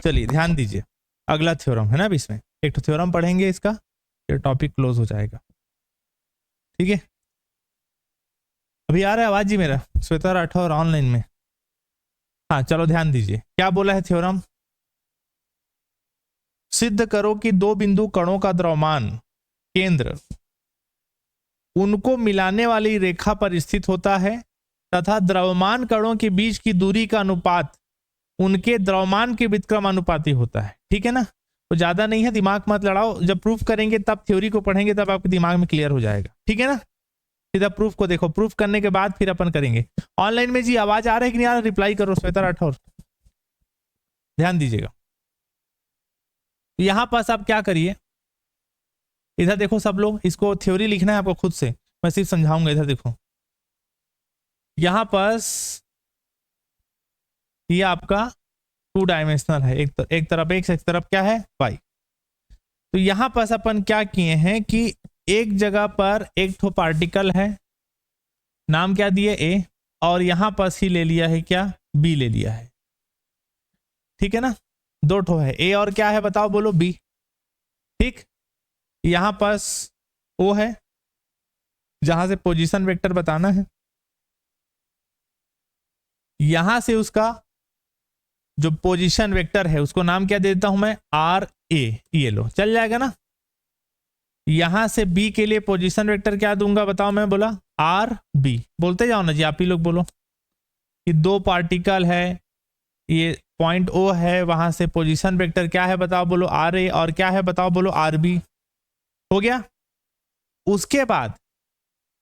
चलिए ध्यान दीजिए, अगला थ्योरम है ना, अभी इसमें एक तो थ्योरम पढ़ेंगे इसका, फिर टॉपिक क्लोज हो जाएगा। ठीक है, अभी आ रहा है आवाज जी मेरा, श्वेता राठौर ऑनलाइन में। हाँ चलो ध्यान दीजिए, क्या बोला है थ्योरम, सिद्ध करो कि दो बिंदु कणों का द्रव्यमान केंद्र उनको मिलाने वाली रेखा पर स्थित होता है तथा द्रव्यमान कणों के बीच की दूरी का अनुपात उनके द्रव्यमान के व्युत्क्रमानुपाती होता है। ठीक है ना, तो ज्यादा नहीं है, दिमाग मत लड़ाओ, जब प्रूफ करेंगे तब थ्योरी को पढ़ेंगे तब आपके दिमाग में क्लियर हो जाएगा। ठीक है ना, सीधा प्रूफ को देखो, प्रूफ करने के बाद फिर अपन करेंगे। ऑनलाइन में जी आवाज आ रहा है कि नहीं आ रहा, रिप्लाई करो श्वेता राठौर, ध्यान दीजिएगा। यहां पास आप क्या करिए, इधर देखो सब लोग, इसको थ्योरी लिखना है आपको खुद से, मैं सिर्फ समझाऊंगा। इधर देखो, यहां पास ये आपका 2 डायमेंशनल है, एक तरफ एक्स, एक तरफ क्या है वाई। तो यहां पास अपन क्या किए हैं कि एक जगह पर एक ठो पार्टिकल है, नाम क्या दिए ए, और यहां पास ही ले लिया है क्या, बी ले लिया है। ठीक है ना, 2 ठो है, ए और क्या है बताओ, बोलो बी। ठीक, यहां पास ओ है जहां से पोजीशन वेक्टर बताना है, यहां से उसका जो पोजीशन वेक्टर है उसको नाम क्या दे देता हूं मैं, आर ए, ये लो, चल जाएगा ना। यहां से बी के लिए पोजीशन वेक्टर क्या दूंगा बताओ, मैं बोला आर बी, बोलते जाओ ना जी, आप ही लोग बोलो कि 2 पार्टिकल है, ये पॉइंट ओ है, वहां से पोजीशन वेक्टर क्या है बताओ, बोलो आर ए, और क्या है बताओ, बोलो आर बी। हो गया। उसके बाद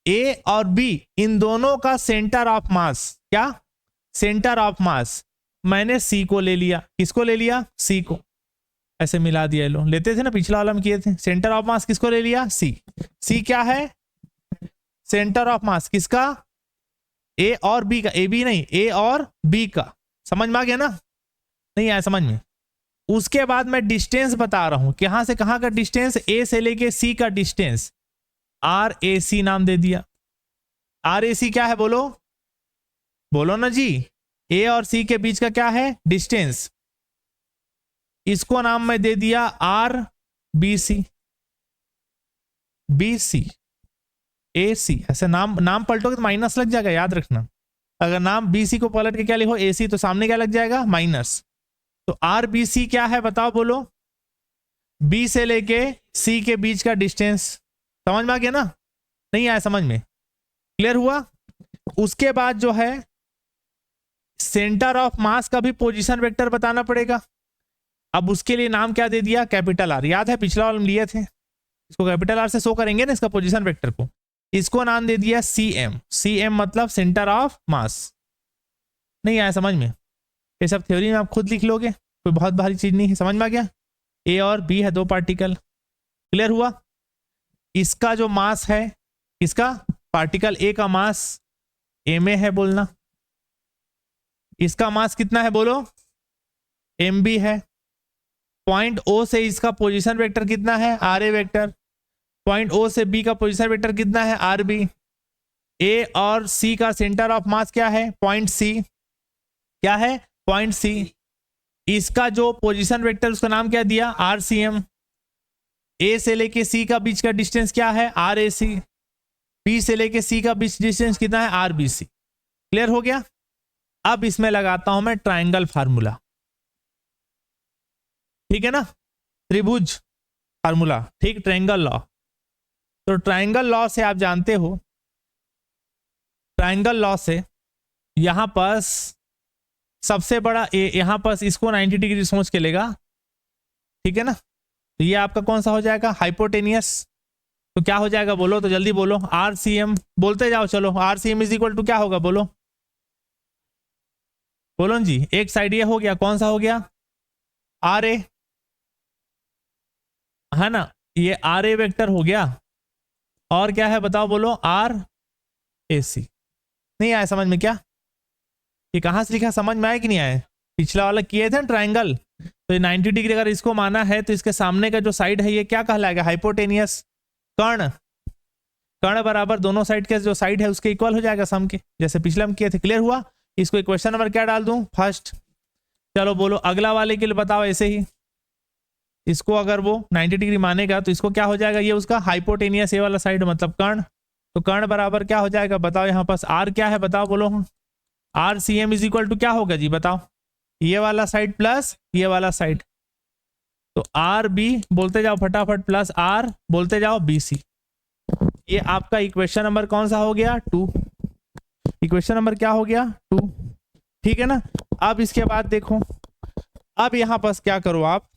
ए और बी इन दोनों का सेंटर ऑफ मास, क्या सेंटर ऑफ मास, मैंने सी को ले लिया, किसको ले लिया, सी को, ऐसे मिला दिया। लो, लेते थे ना, पिछला वाला में किए थे, सेंटर ऑफ मास किसको ले लिया, सी। सी क्या है, सेंटर ऑफ मास किसका, ए और बी का, ए बी नहीं, ए और बी का। समझ में आ गया ना, नहीं आया समझ में। उसके बाद मैं डिस्टेंस बता रहा हूं, कहां से कहां का डिस्टेंस, ए से लेके सी का डिस्टेंस, आर ए सी नाम दे दिया। आर ए सी क्या है, बोलो बोलो ना जी, ए और सी के बीच का क्या है, डिस्टेंस, इसको नाम मैं दे दिया R B C, B C A C, ऐसे नाम पलटोगे तो माइनस लग जाएगा, याद रखना। अगर नाम बी सी को पलट के क्या लिखो, ए सी, तो सामने क्या लग जाएगा, माइनस। तो आर बी सी क्या है बताओ, बोलो बी से लेके सी के बीच का डिस्टेंस। समझ में आ गया ना, नहीं आया समझ में, क्लियर हुआ। उसके बाद जो है सेंटर ऑफ मास का भी पोजीशन वेक्टर बताना पड़ेगा। अब उसके लिए नाम क्या दे दिया, कैपिटल आर, याद है पिछला वाला में लिए थे, इसको कैपिटल आर से शो करेंगे ना इसका पोजीशन वेक्टर को। इसको नाम दे दिया सी एम, सी एम मतलब सेंटर ऑफ मास। नहीं आया समझ में, ये सब थ्योरी में आप खुद लिख लोगे, कोई बहुत भारी चीज नहीं है, समझ में आ गया। ए और बी है 2 पार्टिकल, क्लियर हुआ। इसका जो मास है, इसका पार्टिकल ए का मास ए में है, बोलना इसका मास कितना है, बोलो एम बी है। पॉइंट ओ से इसका पोजीशन वेक्टर कितना है, R A vector. Point O से बी का पोजीशन वेक्टर कितना है, आर बी। ए और सी का सेंटर ऑफ मास क्या है, पॉइंट सी, क्या है, पॉइंट सी। इसका जो पोजीशन वेक्टर उसका नाम क्या दिया, आर सी एम। ए से लेके सी का बीच का डिस्टेंस क्या है, आर ए सी। बी से लेके सी का बीच डिस्टेंस कितना है, आर बी सी। क्लियर हो गया। अब इसमें लगाता हूं मैं ट्राइंगल फार्मूला, ठीक है ना, त्रिभुज फार्मूला, ठीक, ट्रायंगल लॉ। तो ट्रायंगल लॉ से आप जानते हो, ट्रायंगल लॉ से यहां पास सबसे बड़ा ए, यहां पास इसको 90 डिग्री सोच के लेगा, ठीक है ना। तो ये आपका कौन सा हो जाएगा, हाइपोटेनियस। तो क्या हो जाएगा बोलो, तो जल्दी बोलो, आर सी एम, बोलते जाओ, चलो R C M is equal to क्या होगा, बोलो बोलो जी। एक साइड ये हो गया, कौन सा हो गया, आर ए, है ना, ये आर ए वेक्टर हो गया। और क्या है बताओ, बोलो आर ए सी। नहीं आया समझ में क्या, ये कहां से लिखा, समझ में आया कि नहीं आया। पिछला वाला किए थे ना ट्रायंगल, तो ये 90 डिग्री अगर इसको माना है तो इसके सामने का जो साइड है ये क्या कहलाएगा, हाइपोटेनियस। कर्ण, कर्ण बराबर दोनों साइड के जो साइड है उसके इक्वल हो जाएगा सम के, जैसे पिछला हम किए थे। क्लियर हुआ। इसको क्वेश्चन नंबर क्या डाल दूं, फर्स्ट। चलो बोलो अगला वाले के लिए बताओ, ऐसे ही इसको अगर वो 90 डिग्री मानेगा तो इसको क्या हो जाएगा, ये उसका हाइपोटेनियस ये वाला साइड मतलब कर्ण। तो कर्ण बराबर क्या हो जाएगा बताओ, यहाँ पास आर क्या है बताओ, बोलो R C M is equal to क्या होगा जी बताओ, ये वाला साइड प्लस ये वाला साइड। तो आर बी बोलते जाओ फटाफट, प्लस आर बोलते जाओ बी सी। ये आपका इक्वेशन नंबर कौन सा हो गया 2, इक्वेशन नंबर क्या हो गया 2, ठीक है ना। अब इसके बाद देखो, अब यहां पर क्या करो आप,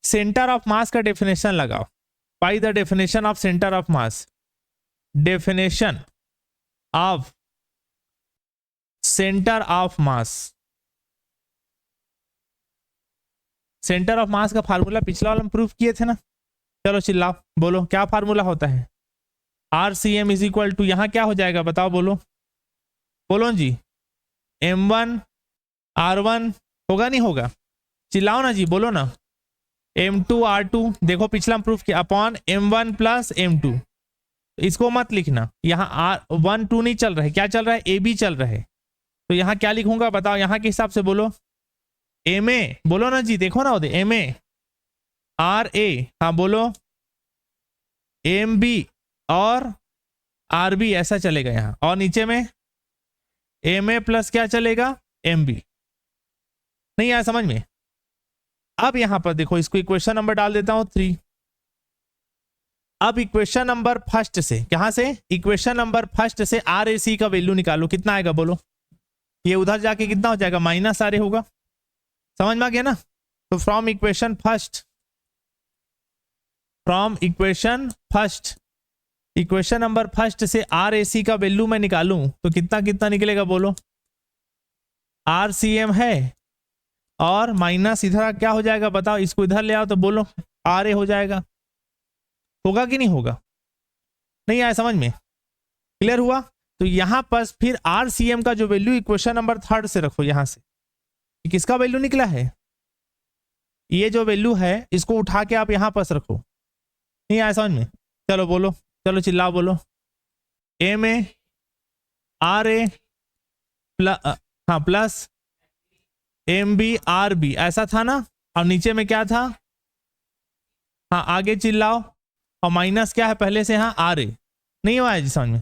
सेंटर ऑफ मास का डेफिनेशन लगाओ। By the definition of centre of mass, definition of centre of mass, centre of मास का फार्मूला पिछला वाला में प्रूफ किए थे ना। चलो चिल्लाओ, बोलो क्या फार्मूला होता है, R C M is equal to, यहां क्या हो जाएगा बताओ, बोलो बोलो जी, M1 R1 होगा नहीं होगा, चिल्लाओ ना जी, बोलो ना, M2 R2, देखो पिछला प्रूफ किया, अपॉन M1 प्लस M2। इसको मत लिखना, यहाँ R1 2 नहीं चल रहा है, क्या चल रहा है AB चल रहा है, तो यहाँ क्या लिखूंगा बताओ, यहाँ के हिसाब से बोलो, MA, बोलो ना जी, देखो ना MA RA, हाँ बोलो, MB और RB ऐसा चलेगा यहाँ, और नीचे में MA प्लस क्या चलेगा MB। नहीं आया समझ में। अब यहां पर देखो, इसको इक्वेशन नंबर डाल देता हूं 3। अब इक्वेशन नंबर फर्स्ट से, कहां से, इक्वेशन नंबर फर्स्ट से RAC का वैल्यू निकालो, कितना आएगा बोलो, ये उधर जाके कितना हो जाएगा माइनस RA होगा, समझ में आ गया ना। तो from equation first, from equation first, equation number first से RAC का वैल्यू मैं निकालूं तो कितना कितना निकलेगा बोलो, RCM है और माइनस इधर क्या हो जाएगा बताओ, इसको इधर ले आओ तो बोलो RA हो जाएगा, होगा कि नहीं होगा, नहीं आया समझ में, क्लियर हुआ। तो यहां पर फिर RCM का जो वैल्यू इक्वेशन नंबर थर्ड से रखो, यहां से किसका वैल्यू निकला है, ये जो वैल्यू है इसको उठा के आप यहां पर रखो, नहीं आया समझ में। चलो बोलो, चलो चिल्लाओ बोलो, MA RA हाँ प्लस MB RB ऐसा था ना, और नीचे में क्या था, हाँ आगे चिल्लाओ, और माइनस क्या है पहले से, हाँ RA, नहीं हुआ है जी समझ में।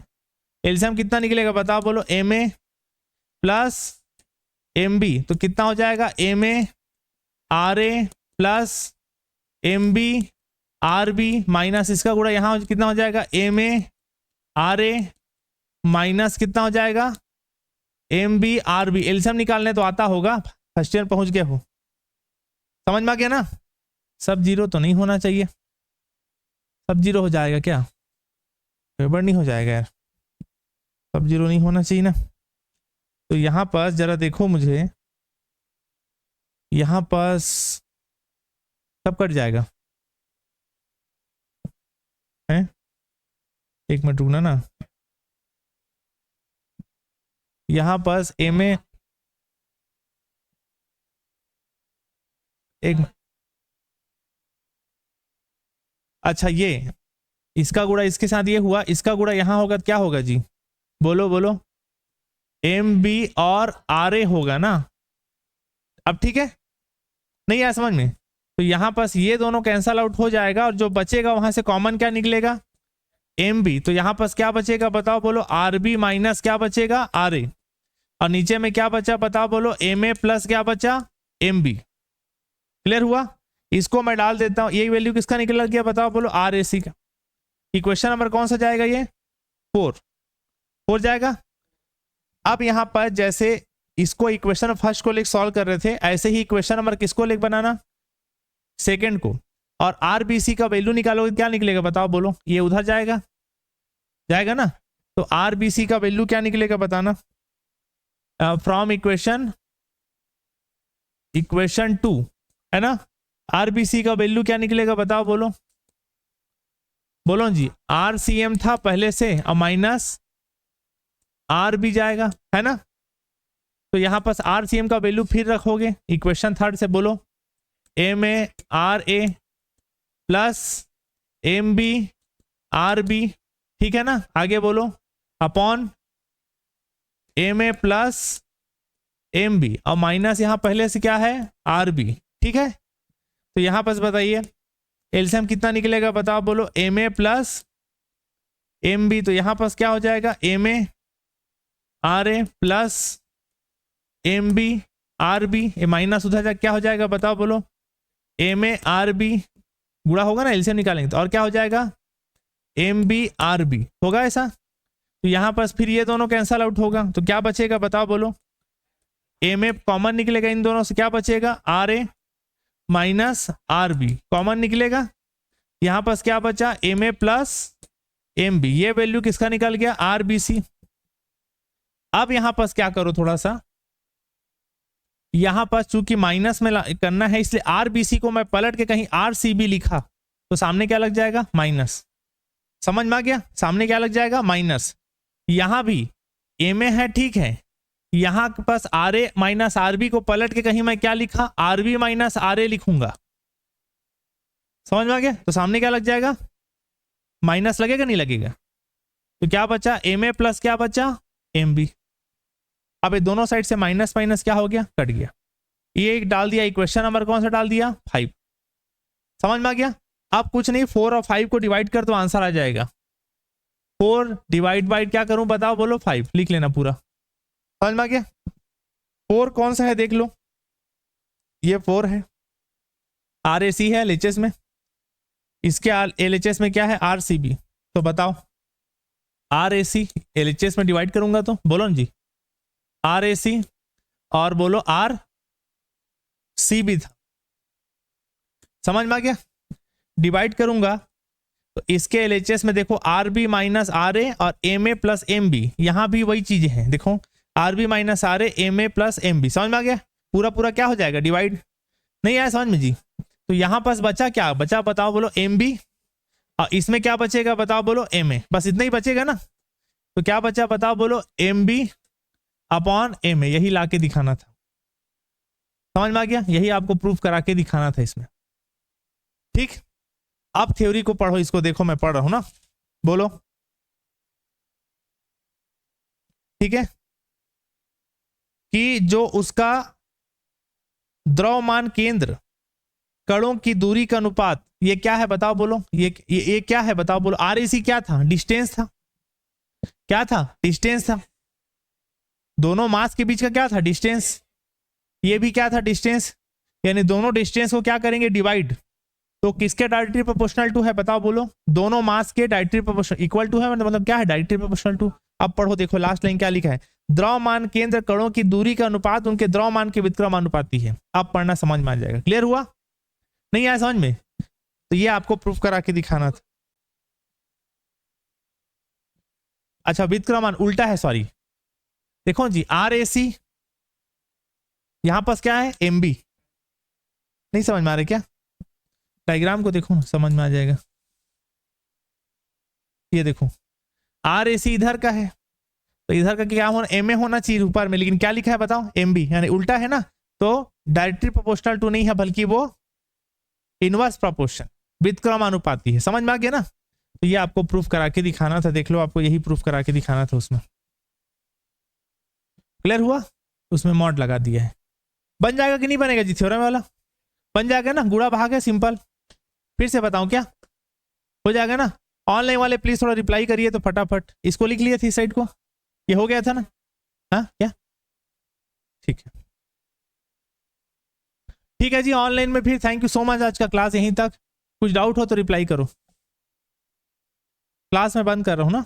एलसीएम कितना निकलेगा बताओ, बोलो MA प्लस MB, तो कितना हो जाएगा MA RA plus MB RB minus इसका गुणा यहाँ कितना हो जाएगा MA RA माइनस कितना हो जाएगा MB RB। एलसीएम निकालने तो आता होगा, फर्स्ट ईयर पहुंच गया हो, समझ में आ गया ना। सब जीरो तो नहीं होना चाहिए, सब जीरो हो जाएगा क्या, गड़बड़ नहीं हो जाएगा यार, सब जीरो नहीं होना चाहिए ना। तो यहाँ पर जरा देखो मुझे, यहाँ पर सब कट जाएगा है, एक मिनट रुकना ना, यहाँ पर MA एक, अच्छा ये इसका गुणा इसके साथ ये हुआ, इसका गुणा यहाँ होगा तो क्या होगा जी, बोलो बोलो MB और RA होगा ना। अब ठीक है, नहीं आया समझ में। तो यहां पास ये दोनों कैंसल आउट हो जाएगा, और जो बचेगा वहां से कॉमन क्या निकलेगा MB, तो यहां पास क्या बचेगा बताओ, बोलो RB माइनस क्या बचेगा RA, और नीचे में क्या बचा बताओ, बोलो MA प्लस क्या बचा MB। क्लियर हुआ। इसको मैं डाल देता हूं, ये वैल्यू किसका निकल गया बताओ, बोलो RAC का। इक्वेशन नंबर कौन सा जाएगा, ये 4 जाएगा। अब यहां पर जैसे इसको इक्वेशन फर्स्ट को लेकर सॉल्व कर रहे थे, ऐसे ही इक्वेशन नंबर किसको लेकर बनाना, सेकंड को, और RBC का वैल्यू निकालोगे क्या निकलेगा बताओ, बोलो ये उधर जाएगा, जाएगा ना। तो RBC का वैल्यू क्या निकलेगा बताना, फ्रॉम इक्वेशन 2 है ना, RBC का वैल्यू क्या निकलेगा बताओ, बोलो बोलो जी, RCM था पहले से और माइनस RB जाएगा है ना। तो यहां पर RCM का वैल्यू फिर रखोगे इक्वेशन थर्ड से, बोलो MA RA plus MB RB, ठीक है ना। आगे बोलो अपॉन MA प्लस MB, और माइनस यहां पहले से क्या है RB, ठीक है। तो यहां पर बताइए एलसीएम कितना निकलेगा बताओ, बोलो MA प्लस MB, तो यहां पर क्या हो जाएगा MA RA plus MB RB, ये माइनस उधर जा क्या हो जाएगा बताओ, बोलो MA RB गुणा होगा ना, एलसीएम निकालेंगे तो, और क्या हो जाएगा एम बी आर बी होगा ऐसा। तो यहां पर फिर ये दोनों कैंसल आउट होगा, तो क्या बचेगा बताओ बोलो, एम ए कॉमन निकलेगा इन दोनों से, क्या बचेगा R A minus R B common निकलेगा। यहां पर क्या बचा M A plus M B, ये वैल्यू किसका निकल गया आर बी सी। अब यहां पर क्या करो थोड़ा सा, यहां पर चूंकि माइनस में करना है इसलिए आर बी सी को मैं पलट के कहीं आर सी बी लिखा तो सामने क्या लग जाएगा माइनस। समझ में आ गया, सामने क्या लग जाएगा माइनस। यहां भी एम ए है ठीक है, यहां पास R A minus R B को पलट के कहीं मैं क्या लिखा R B minus R A लिखूंगा। समझ में आ गया, तो सामने क्या लग जाएगा माइनस लगेगा नहीं लगेगा। तो क्या बचा एम ए प्लस क्या बचा एम बी। अब ये दोनों साइड से माइनस माइनस क्या हो गया कट गया। ये एक डाल दिया, इक्वेशन नंबर कौन सा डाल दिया 5। समझ में आ गया। अब कुछ नहीं 4 और 5 को डिवाइड कर तो आंसर आ जाएगा। 4 डिवाइड बाई क्या करूं बताओ बोलो 5 लिख लेना पूरा। समझ में आ गया। 4 कौन सा है देख लो, ये 4 है, आर ए सी है एलएचएस में, इसके एलएचएस में क्या है आर सी बी। तो बताओ आर ए सी एलएचएस में डिवाइड करूंगा तो बोलो ना जी आर ए सी और बोलो आर सी बी था। समझ में आ गया। डिवाइड करूंगा तो इसके एलएचएस में देखो R B minus R A और M A plus M B, यहां भी वही चीजें हैं देखो R B minus R A M A plus M B. समझ में आ गया, पूरा पूरा क्या हो जाएगा डिवाइड, नहीं आया समझ में जी। तो यहां पास बचा क्या बचा बताओ बोलो एम बी, और इसमें क्या बचेगा बताओ बोलो एम ए, बस इतना ही बचेगा ना। तो क्या बचा बताओ बोलो M B upon M A, यही लाके दिखाना था। समझ में आ गया, यही आपको प्रूफ करा के दिखाना था इसमें। ठीक, अब थ्योरी को पढ़ो, इसको देखो मैं पढ़ रहा हूं ना, बोलो ठीक है। कि जो उसका द्रव्यमान केंद्र कणों की दूरी का अनुपात, ये क्या है बताओ बोलो, ये क्या है बताओ बोलो। आर ए सी क्या था डिस्टेंस था, क्या था डिस्टेंस था, दोनों मास के बीच का क्या था डिस्टेंस, ये भी क्या था डिस्टेंस, यानी दोनों डिस्टेंस को क्या करेंगे डिवाइड। तो किसके डायरेक्टली प्रोपोर्शनल टू है बताओ बोलो, दोनों मास के डायरेक्टली प्रोपोर्शनल इक्वल टू है, मतलब क्या है डायरेक्टली प्रोपोर्शनल टू। अब पढ़ो देखो लास्ट लाइन क्या लिखा है, द्रव्यमान केंद्र कणों की दूरी का अनुपात उनके द्रव्यमान के व्युत्क्रमानुपाती है। अब पढ़ना समझ में आ जाएगा। क्लियर हुआ, नहीं आया समझ में, तो ये आपको प्रूफ करा के दिखाना था। अच्छा व्युत्क्रमान उल्टा है सॉरी, देखो जी आर ए सी यहां पास क्या है एम बी, नहीं समझ में आ रहा क्या, डायग्राम को देखो समझ में आ जाएगा। ये देखो आर ए सी इधर का है, तो इधर का क्या होना एम ए होना चाहिए ऊपर में, लेकिन क्या लिखा है बताओ एम बी, यानी उल्टा है ना। तो डायरेक्टली प्रोपोर्शनल टू नहीं है बल्कि वो इनवर्स प्रोपोर्शन व्युत्क्रमानुपाती है। समझ में आ गया ना। तो ये आपको प्रूफ करा के दिखाना था, देख लो आपको यही प्रूफ करा के दिखाना था उसमें। क्लियर हुआ, उसमें मॉड लगा दिया है। बन जाएगा कि नहीं बनेगा जी थ्योरम वाला, बन जाएगा ना, गुणा भाग है सिंपल। फिर से बताऊं क्या हो जाएगा ना। ऑनलाइन वाले प्लीज थोड़ा रिप्लाई करिए तो फटाफट, इसको लिख लिया थी इस साइड को, ये हो गया था ना। हाँ क्या ठीक है, ठीक है जी ऑनलाइन में फिर थैंक यू सो मच। आज का क्लास यहीं तक, कुछ डाउट हो तो रिप्लाई करो। क्लास में बंद कर रहा हूं ना।